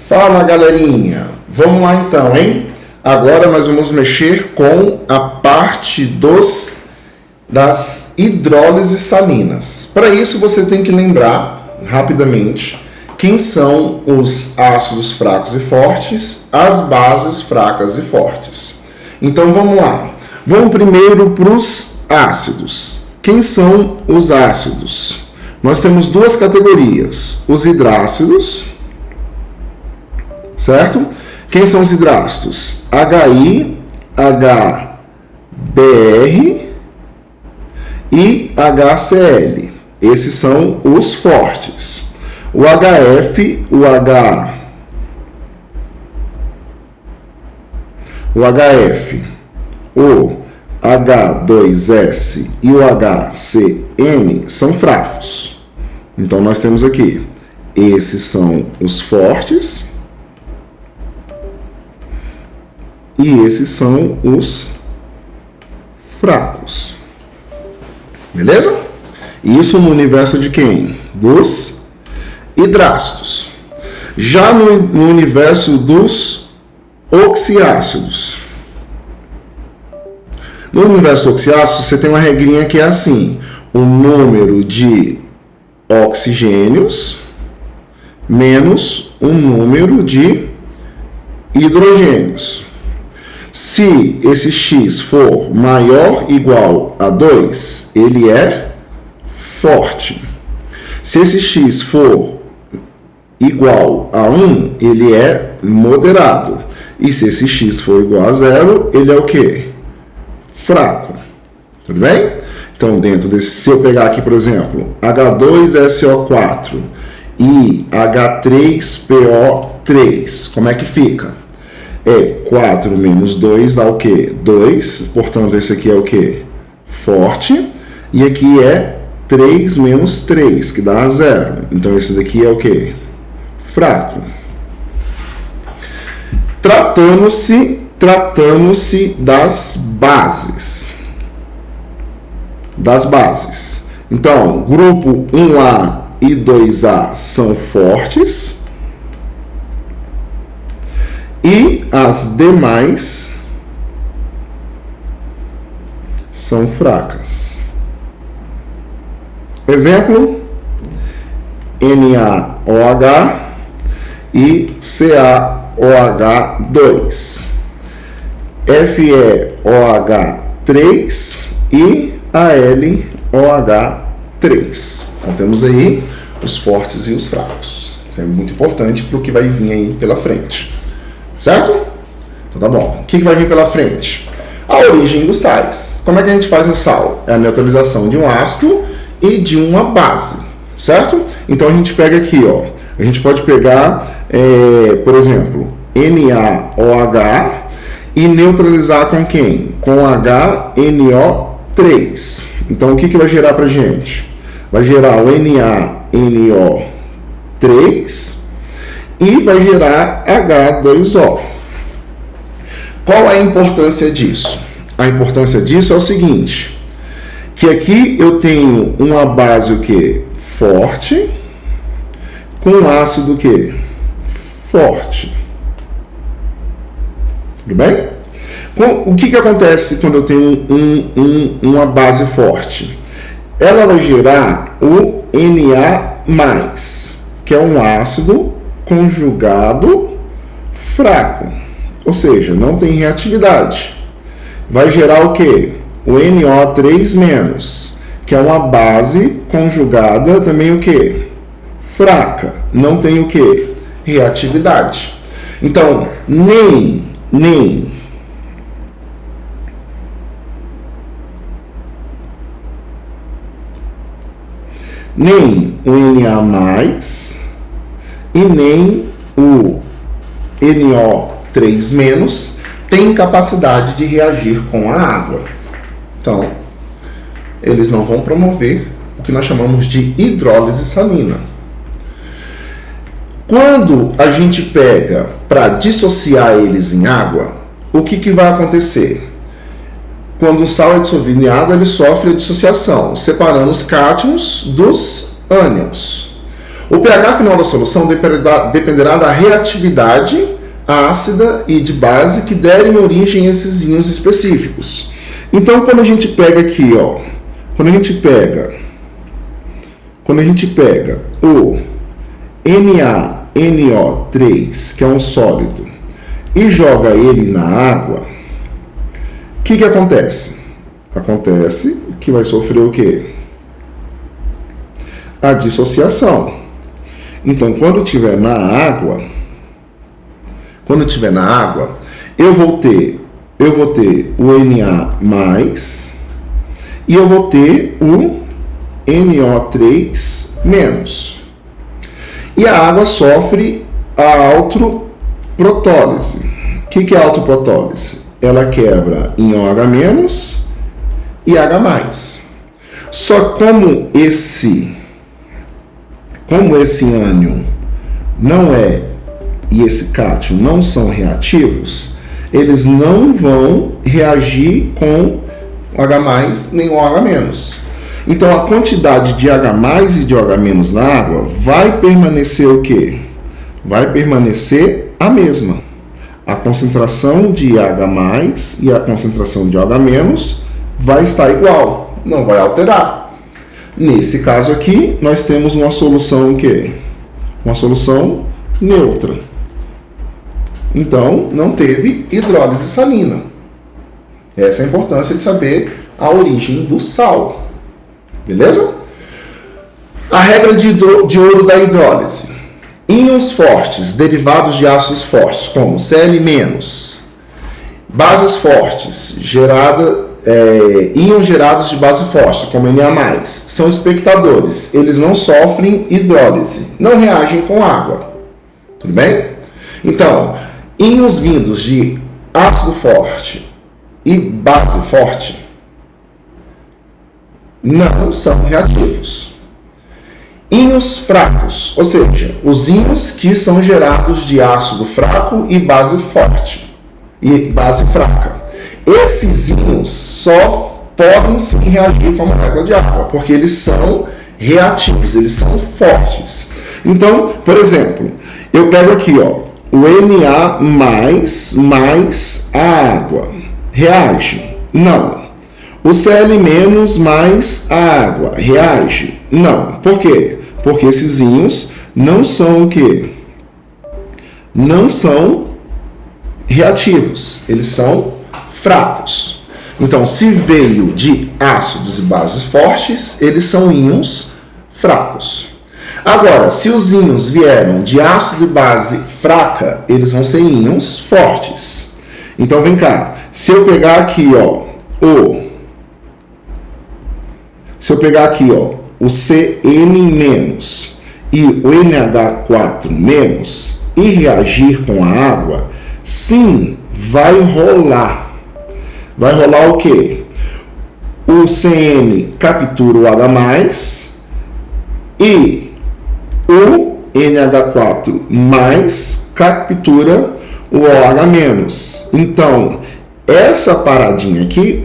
Fala, galerinha! Vamos lá então, hein? Agora nós vamos mexer com a parte das hidrólises salinas. Para isso você tem que lembrar rapidamente quem são os ácidos fracos e fortes, as bases fracas e fortes. Então vamos lá. Vamos primeiro para os ácidos. Quem são os ácidos? Nós temos duas categorias, os hidrácidos, certo? Quem são os hidrácidos? HI, HBr e HCl. Esses são os fortes. O HF, o HF, o H2S e o HCN são fracos. Então nós temos aqui, esses são os fortes e esses são os fracos. Beleza? Isso no universo de quem? Dos hidrácidos. Já no universo dos oxiácidos. No universo oxiácido, você tem uma regrinha que é assim: o número de oxigênios menos o número de hidrogênios. Se esse X for maior ou igual a 2, ele é forte. Se esse X for igual a 1, ele é moderado. E se esse X for igual a 0, ele é o quê? Fraco. Tudo bem? Então, dentro desse, se eu pegar aqui, por exemplo, H2SO4 e H3PO3, como é que fica? É 4 menos 2 dá o quê? 2, portanto, esse aqui é o quê? Forte. E aqui é 3 menos 3, que dá 0. Então, esse daqui é o quê? Fraco. Tratando-se das bases. Então, grupo 1A e 2A são fortes e as demais são fracas. Exemplo: NaOH e CaOH2, FeOH3 e AlOH3. Então temos aí os fortes e os fracos. Isso é muito importante para o que vai vir aí pela frente. Certo? Então tá bom. O que vai vir pela frente? A origem dos sais. Como é que a gente faz no sal? É a neutralização de um ácido e de uma base. Certo? Então a gente pega aqui, ó. A gente pode pegar, por exemplo, NaOH e neutralizar com quem? Com HNO3. Então o que vai gerar pra gente? Vai gerar o NaNO3 e vai gerar H2O. Qual a importância disso? A importância disso é o seguinte, que aqui eu tenho uma base o quê? Forte, com um ácido o quê? Forte. Tudo bem? O que acontece quando eu tenho uma base forte? Ela vai gerar o Na+, que é um ácido conjugado fraco, ou seja, não tem reatividade. Vai gerar o quê? O NO3-, que é uma base conjugada também o quê? Fraca, não tem o quê? Reatividade. Então, nem o Na+, e nem o NO3- tem capacidade de reagir com a água. Então, eles não vão promover o que nós chamamos de hidrólise salina. Quando a gente pega para dissociar eles em água, o que vai acontecer? Quando o sal é dissolvido em água, ele sofre a dissociação, separando os cátions dos ânions. O pH final da solução dependerá da reatividade ácida e de base que derem origem a esses íons específicos. Então, quando a gente pega aqui, ó, quando a gente pega o NaNO3, que é um sólido, e joga ele na água, o que acontece? Acontece que vai sofrer o quê? A dissociação. Então, quando estiver na água, eu vou ter o Na+, e eu vou ter o NO3-. E a água sofre a autoprotólise. O que é a autoprotólise? Ela quebra em OH- e H+. Só como esse ânion não é e esse cátion não são reativos, eles não vão reagir com H+ nem OH-. Então a quantidade de H+ e de OH- na água vai permanecer o quê? Vai permanecer a mesma. A concentração de H+ e a concentração de OH- vai estar igual, não vai alterar. Nesse caso aqui, nós temos uma solução o quê? Uma solução neutra. Então, não teve hidrólise salina. Essa é a importância de saber a origem do sal. Beleza? A regra de ouro da hidrólise. Íons fortes, derivados de ácidos fortes, como Cl-, bases fortes, íons gerados de base forte, como Na+, são espectadores. Eles não sofrem hidrólise, não reagem com água. Tudo bem? Então, íons vindos de ácido forte e base forte não são reativos. Íons fracos, ou seja, os íons que são gerados de ácido fraco e base forte e base fraca. Esses íons só podem sim reagir com a molécula de água, porque eles são reativos, eles são fortes. Então, por exemplo, eu pego aqui, ó, o Na mais a água. Reage? Não. O Cl- mais a água. Reage? Não. Por quê? Porque esses íons não são o quê? Não são reativos. Eles são fracos. Então, se veio de ácidos e bases fortes, eles são íons fracos. Agora, se os íons vieram de ácido e base fraca, eles vão ser íons fortes. Então, vem cá. Se eu pegar aqui, ó, o Cn- e o NH4- e reagir com a água, sim, vai rolar. Vai rolar o quê? O Cn captura o H+, e o NH4+ captura o OH-. Então, essa paradinha aqui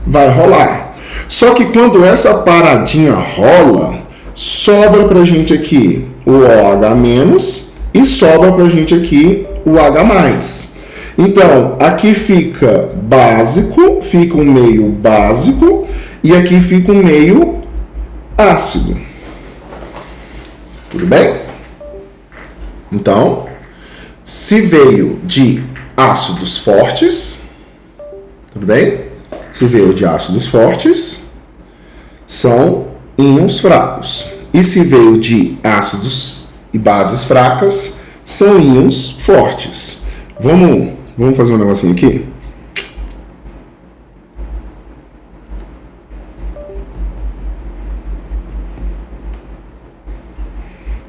vai rolar. Só que quando essa paradinha rola, sobra pra gente aqui o OH- e sobra pra gente aqui o H+. Então, aqui fica básico, fica um meio básico, e aqui fica um meio ácido. Tudo bem? Então, se veio de ácidos fortes, tudo bem? Se veio de ácidos fortes, são íons fracos. E se veio de ácidos e bases fracas, são íons fortes. Vamos fazer um negocinho aqui?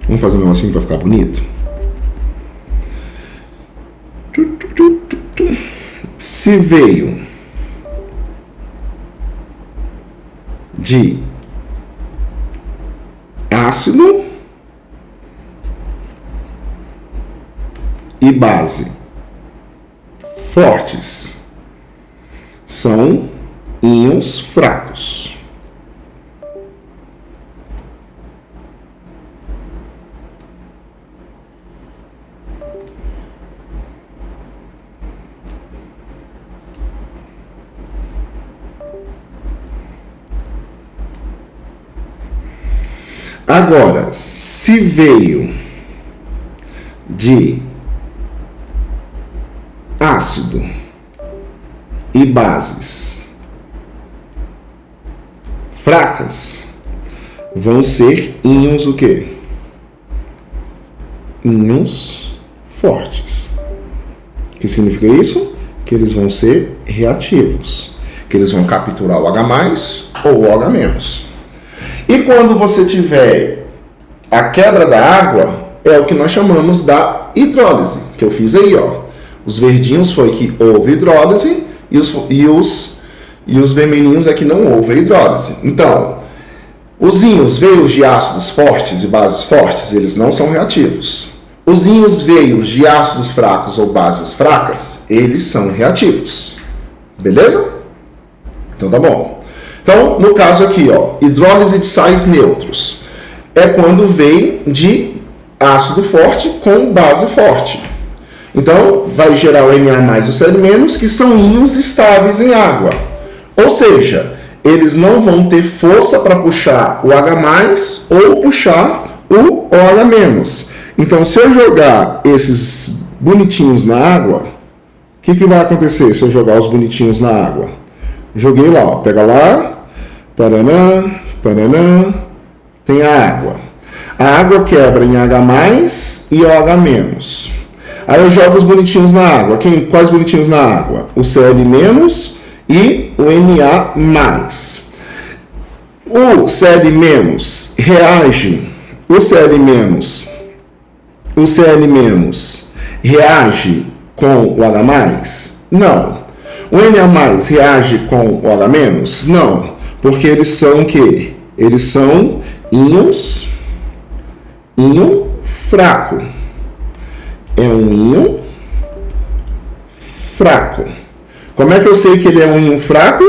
Vamos fazer um negocinho para ficar bonito? Se veio de ácido e base fortes, são íons fracos. Agora, se veio de ácido e bases fracas, vão ser íons o quê? Íons fortes. O que significa isso? Que eles vão ser reativos, que eles vão capturar o H+, ou o H-. E quando você tiver a quebra da água, é o que nós chamamos da hidrólise, que eu fiz aí, ó. Os verdinhos foi que houve hidrólise e os vermelhinhos é que não houve hidrólise. Então, os íons veios de ácidos fortes e bases fortes, eles não são reativos. Os íons veios de ácidos fracos ou bases fracas, eles são reativos. Beleza? Então tá bom. Então, no caso aqui, ó, hidrólise de sais neutros é quando vem de ácido forte com base forte. Então, vai gerar o Na+ e o Cl-, que são íons estáveis em água. Ou seja, eles não vão ter força para puxar o H+ ou puxar o OH-. Então, se eu jogar esses bonitinhos na água, o que vai acontecer se eu jogar os bonitinhos na água? Joguei lá, ó, pega lá, paranã, paranã, tem a água. A água quebra em H+ e OH-. Aí eu jogo os bonitinhos na água. Quais bonitinhos na água? O Cl- e o Na+. O Cl- reage. O Cl- reage com o H+? Não. O Na+ reage com o OH-? Não. Porque eles são o quê? Eles são íon fraco. É um íon fraco. Como é que eu sei que ele é um íon fraco?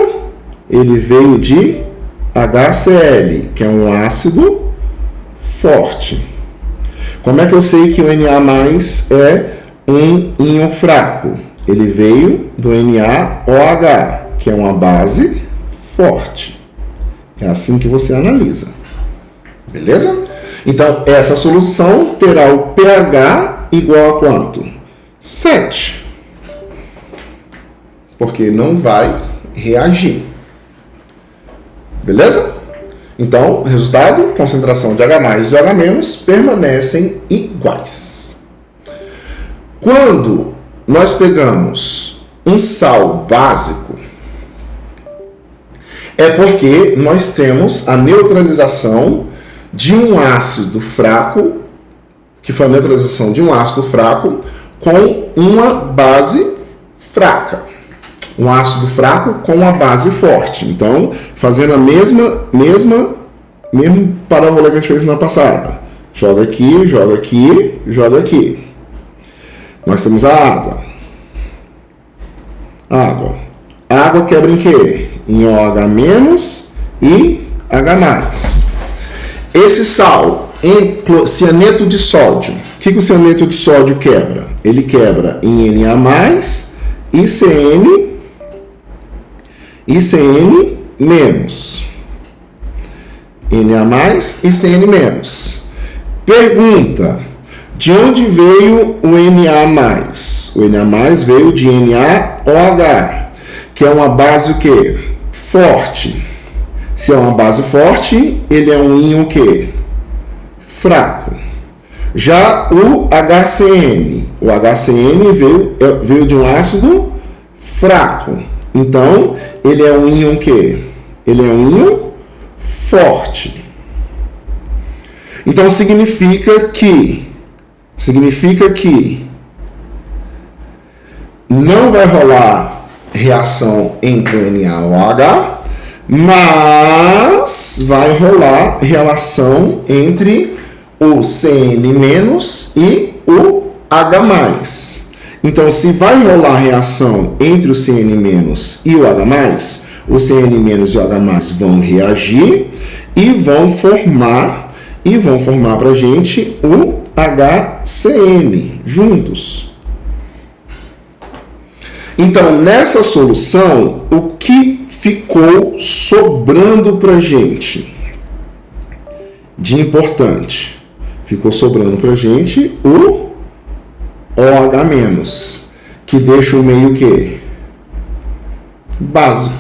Ele veio de HCl, que é um ácido forte. Como é que eu sei que o Na+ é um íon fraco? Ele veio do NaOH, que é uma base forte. É assim que você analisa. Beleza? Então, essa solução terá o pH igual a quanto? 7. Porque não vai reagir. Beleza? Então, resultado, concentração de H+ e de OH- permanecem iguais. Quando nós pegamos um sal básico, é porque nós temos a neutralização de um ácido fraco, que foi a neutralização de um ácido fraco com uma base fraca. Um ácido fraco com uma base forte. Então, fazendo a mesmo parabola que a gente fez na passada. Joga aqui, joga aqui, joga aqui. Nós temos a água. A água quebra em quê? Em OH- e H+. Esse sal, cianeto de sódio. O que o cianeto de sódio quebra? Ele quebra em Na+ e Cn menos. Na+ e Cn-. Pergunta: de onde veio o Na+? O Na+ veio de NaOH, que é uma base o quê? Forte. Se é uma base forte, ele é um íon o quê? Fraco. Já o HCN veio de um ácido fraco. Então, ele é um íon o quê? Ele é um íon forte. Então, significa que não vai rolar reação entre o Na e o OH, mas vai rolar relação entre o Cn- e o H+. Então, se vai rolar reação entre o Cn- e o H+, o Cn- e o H+ vão reagir e vão formar para a gente o HCN juntos. Então, nessa solução, o que ficou sobrando para a gente? de importante? Ficou sobrando para a gente o OH-, que deixa o meio que básico.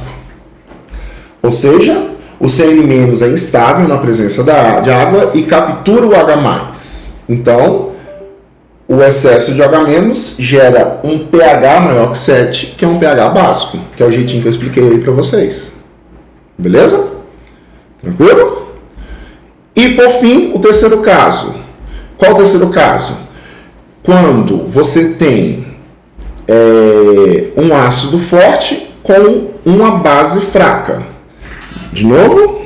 Ou seja, o Cn- é instável na presença de água e captura o H+. Então, o excesso de OH- gera um pH maior que 7, que é um pH básico, que é o jeitinho que eu expliquei aí para vocês. Beleza? Tranquilo? E por fim, o terceiro caso. Qual o terceiro caso? Quando você tem um ácido forte com uma base fraca. De novo,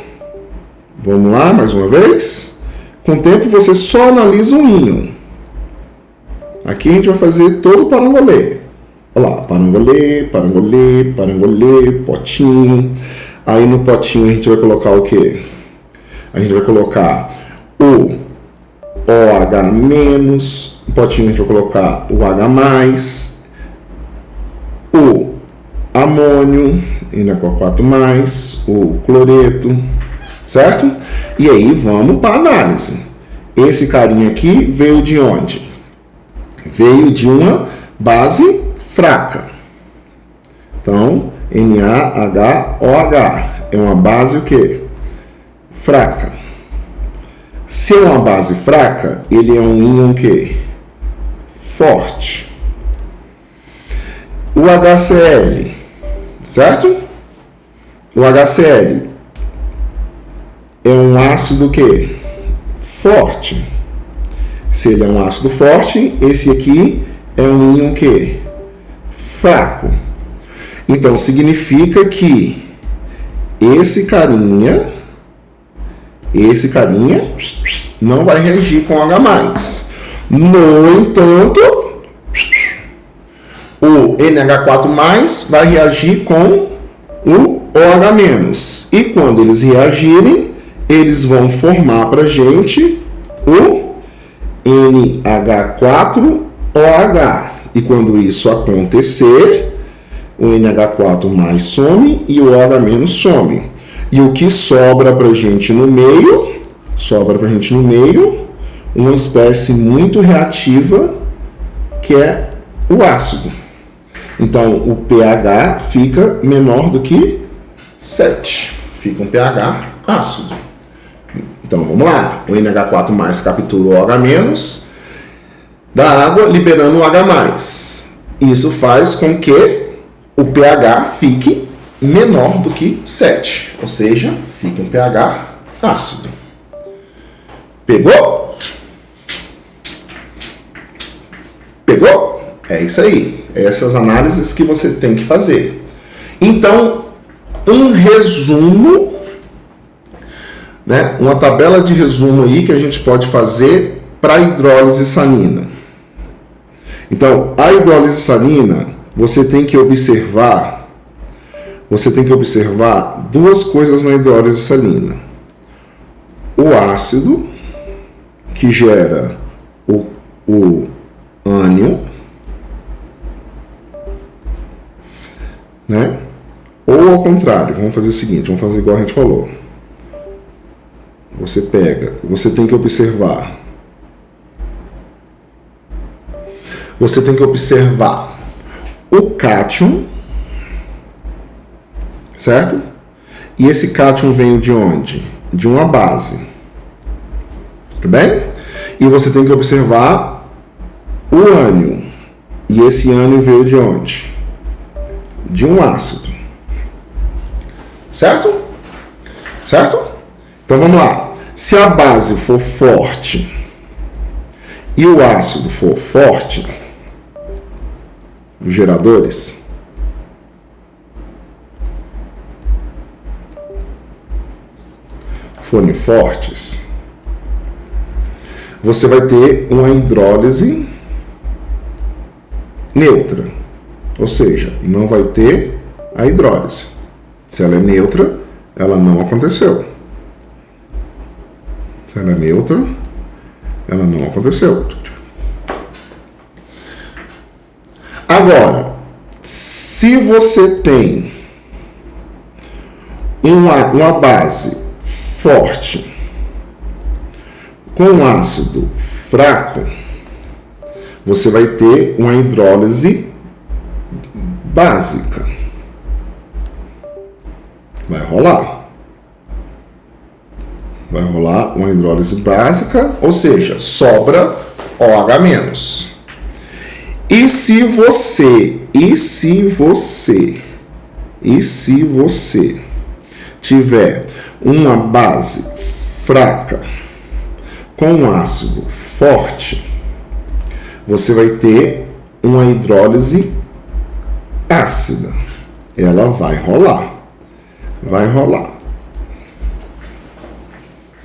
vamos lá mais uma vez. Com o tempo você só analisa um íon. Aqui a gente vai fazer todo o parangolê. Olha lá, parangolê, parangolê, parangolê, potinho. Aí no potinho a gente vai colocar o quê? A gente vai colocar o OH-, no potinho a gente vai colocar o H+, o amônio, NH4+, o cloreto, certo? E aí vamos para a análise. Esse carinha aqui veio de onde? Veio de uma base fraca. Então, NaHOH é uma base o quê? Fraca. Se é uma base fraca, ele é um íon o quê? Forte. O HCl, certo? O HCl é um ácido o quê? Forte. Se ele é um ácido forte, esse aqui é um íon que? Fraco. Então, significa que esse carinha não vai reagir com H+. No entanto, o NH4+ vai reagir com o OH-. E quando eles reagirem, eles vão formar para a gente o NH4OH. E quando isso acontecer, o NH4+ some e o OH- some. E o que sobra para a gente no meio? Sobra para a gente no meio uma espécie muito reativa, que é o ácido. Então, o pH fica menor do que 7. Fica um pH ácido. Então, vamos lá. O NH4+ captura o OH- da água, liberando o H+. Isso faz com que o pH fique menor do que 7. Ou seja, fica um pH ácido. Pegou? Pegou? É isso aí. Essas análises que você tem que fazer. Então, um resumo, né? Uma tabela de resumo aí que a gente pode fazer para a hidrólise salina. Então, a hidrólise salina, você tem que observar duas coisas na hidrólise salina. O ácido, que gera o ânion, né? Ou ao contrário, vamos fazer o seguinte, vamos fazer igual a gente falou. Você tem que observar o cátion, certo? E esse cátion veio de onde? De uma base. Tudo bem? E você tem que observar o ânion. E esse ânion veio de onde? De um ácido. Certo? Certo? Então vamos lá. Se a base for forte e o ácido for forte, os geradores, forem fortes, você vai ter uma hidrólise neutra. Ou seja, não vai ter a hidrólise. Se ela é neutra, ela não aconteceu. Se ela é neutra, ela não aconteceu. Agora, se você tem uma base forte Com ácido fraco, você vai ter uma hidrólise básica. Vai rolar uma hidrólise básica, ou seja, sobra OH-. E se você tiver uma base fraca com ácido forte, você vai ter uma hidrólise ácida. Ela vai rolar.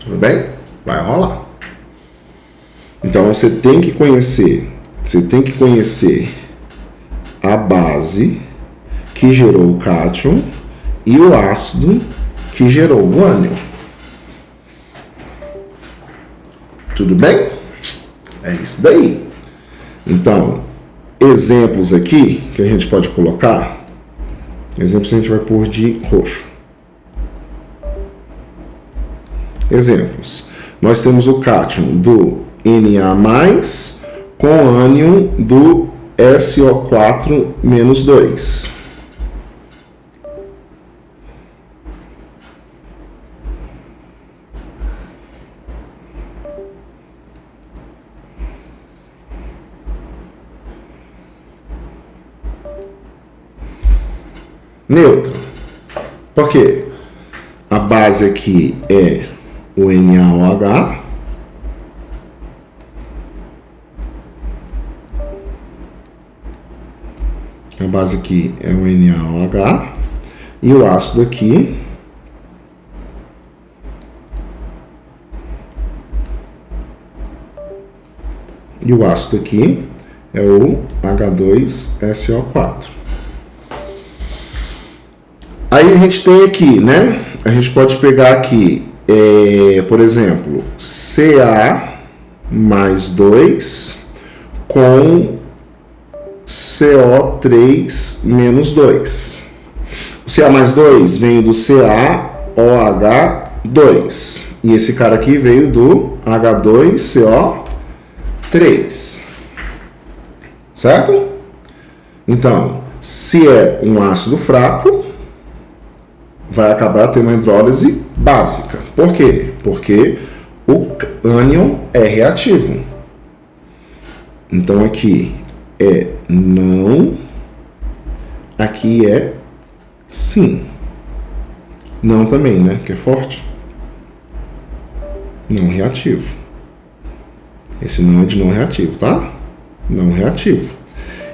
Tudo bem? Vai rolar. Então você tem que conhecer a base que gerou o cátion e o ácido que gerou o ânion. Tudo bem? É isso daí. Então, exemplos aqui que a gente pode colocar. Exemplos a gente vai pôr de roxo. Exemplos. Nós temos o cátion do Na+, com ânion do SO4-2. Neutro. Por quê? A base aqui é o NaOH. A base aqui é o NaOH. E o ácido aqui é o H2SO4. Aí a gente tem aqui, né? A gente pode pegar aqui, por exemplo, Ca+2 com CO3-2. O Ca+2 veio do CaOH2. E esse cara aqui veio do H2CO3. Certo? Então, se é um ácido fraco, vai acabar tendo uma hidrólise básica. Por quê? Porque o ânion é reativo. Então aqui é não, aqui é sim. Não também, né? Que é forte. Não reativo. Esse não é de não reativo, tá? Não reativo.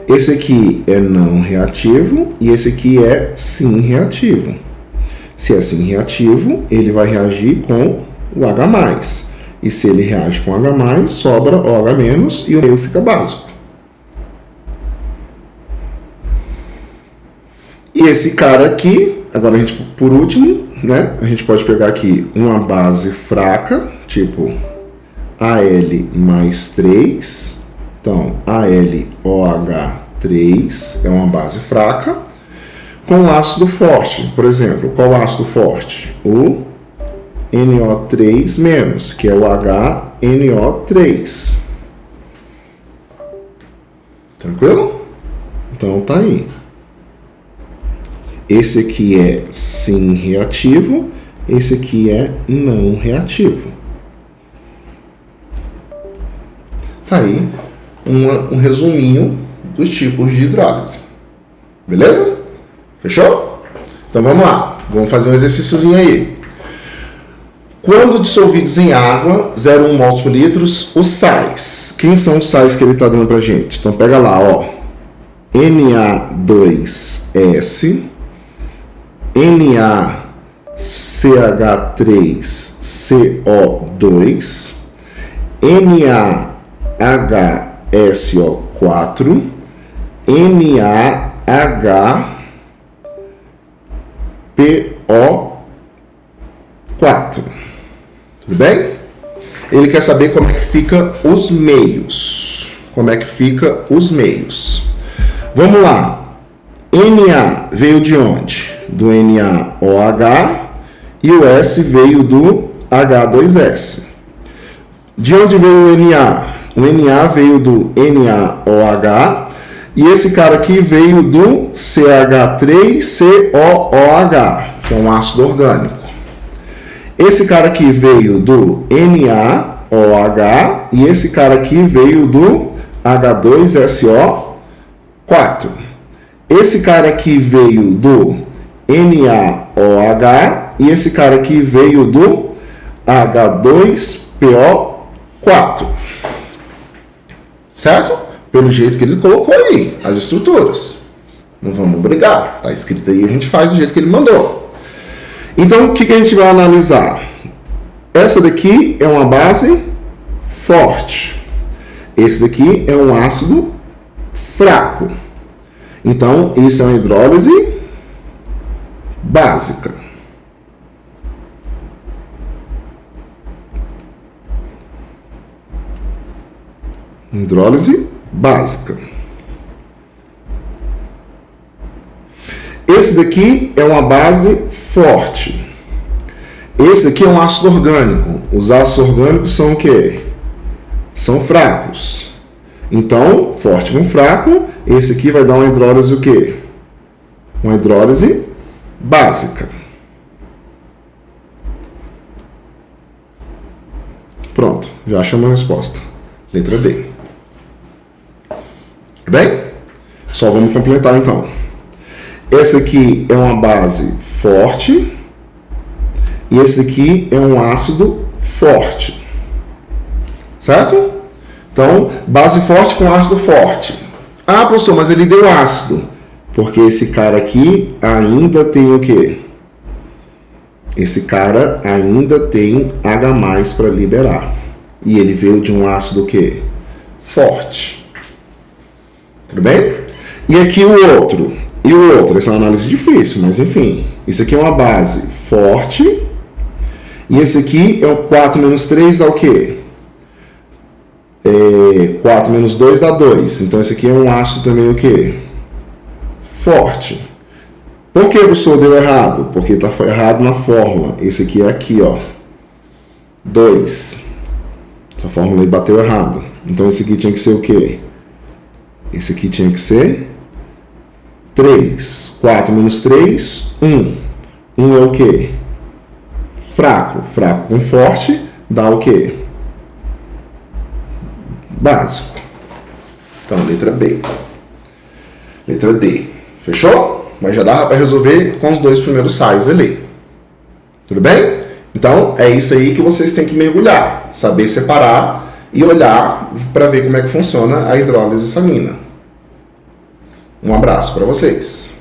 Esse aqui é não reativo e esse aqui é sim reativo. Se é sim reativo, ele vai reagir com o H+. E se ele reage com H+, sobra OH- e o meio fica básico. E esse cara aqui, agora a gente, por último, né, a gente pode pegar aqui uma base fraca, tipo Al+3. Então, AlOH3 é uma base fraca. Com ácido forte, por exemplo, qual ácido forte? O NO3-, que é o HNO3. Tranquilo? Então tá aí. Esse aqui é sim reativo, esse aqui é não reativo. Tá aí um resuminho dos tipos de hidrólise. Beleza? Fechou? Então vamos lá. Vamos fazer um exercíciozinho aí. Quando dissolvidos em água, 0,1 mols por litro, os sais. Quem são os sais que ele está dando pra gente? Então pega lá, ó. Na2S, NaCH3CO2, NaHSO4, NaHPO4. Tudo bem? Ele quer saber como é que fica os meios. Vamos lá. Na veio de onde? Do NaOH e o S veio do H2S. De onde veio o Na? O Na veio do NaOH e esse cara aqui veio do CH3COOH, que é um ácido orgânico. Esse cara aqui veio do NaOH e esse cara aqui veio do H2SO4. Esse cara aqui veio do NaOH e esse cara aqui veio do H2PO4. Certo? Pelo jeito que ele colocou aí, as estruturas. Não vamos brigar. Tá escrito aí, a gente faz do jeito que ele mandou. Então, o que a gente vai analisar? Essa daqui é uma base forte. Esse daqui é um ácido fraco. Então, isso é uma hidrólise básica. Hidrólise básica. Esse daqui é uma base forte. Esse aqui é um ácido orgânico. Os ácidos orgânicos são o quê? São fracos. Então, forte com fraco, esse aqui vai dar uma hidrólise o quê? Uma hidrólise básica. Pronto, já achamos a resposta. Letra D. Bem? Só vamos completar então. Esse aqui é uma base forte e esse aqui é um ácido forte. Certo? Então, base forte com ácido forte. Ah, professor, mas ele deu ácido. Porque esse cara aqui ainda tem o quê? Esse cara ainda tem H+ para liberar. E ele veio de um ácido o quê? Forte. Tudo bem? E aqui o outro. E o outro? Essa é uma análise difícil, mas enfim. Isso aqui é uma base forte. E esse aqui é o 4 menos 3 dá o quê? 4 menos 2 dá 2. Então esse aqui é um ácido também o quê? Forte. Por que o professor deu errado? Porque está errado na fórmula. Esse aqui é aqui, ó. 2. Essa fórmula aí bateu errado. Então esse aqui tinha que ser o quê? Esse aqui tinha que ser 3. 4 menos 3, 1. 1 é o quê? Fraco. Fraco com forte dá o quê? Básico. Então, letra B. Letra D. Fechou? Mas já dá para resolver com os dois primeiros sais ali. Tudo bem? Então, é isso aí que vocês têm que mergulhar. Saber separar e olhar para ver como é que funciona a hidrólise salina. Um abraço para vocês.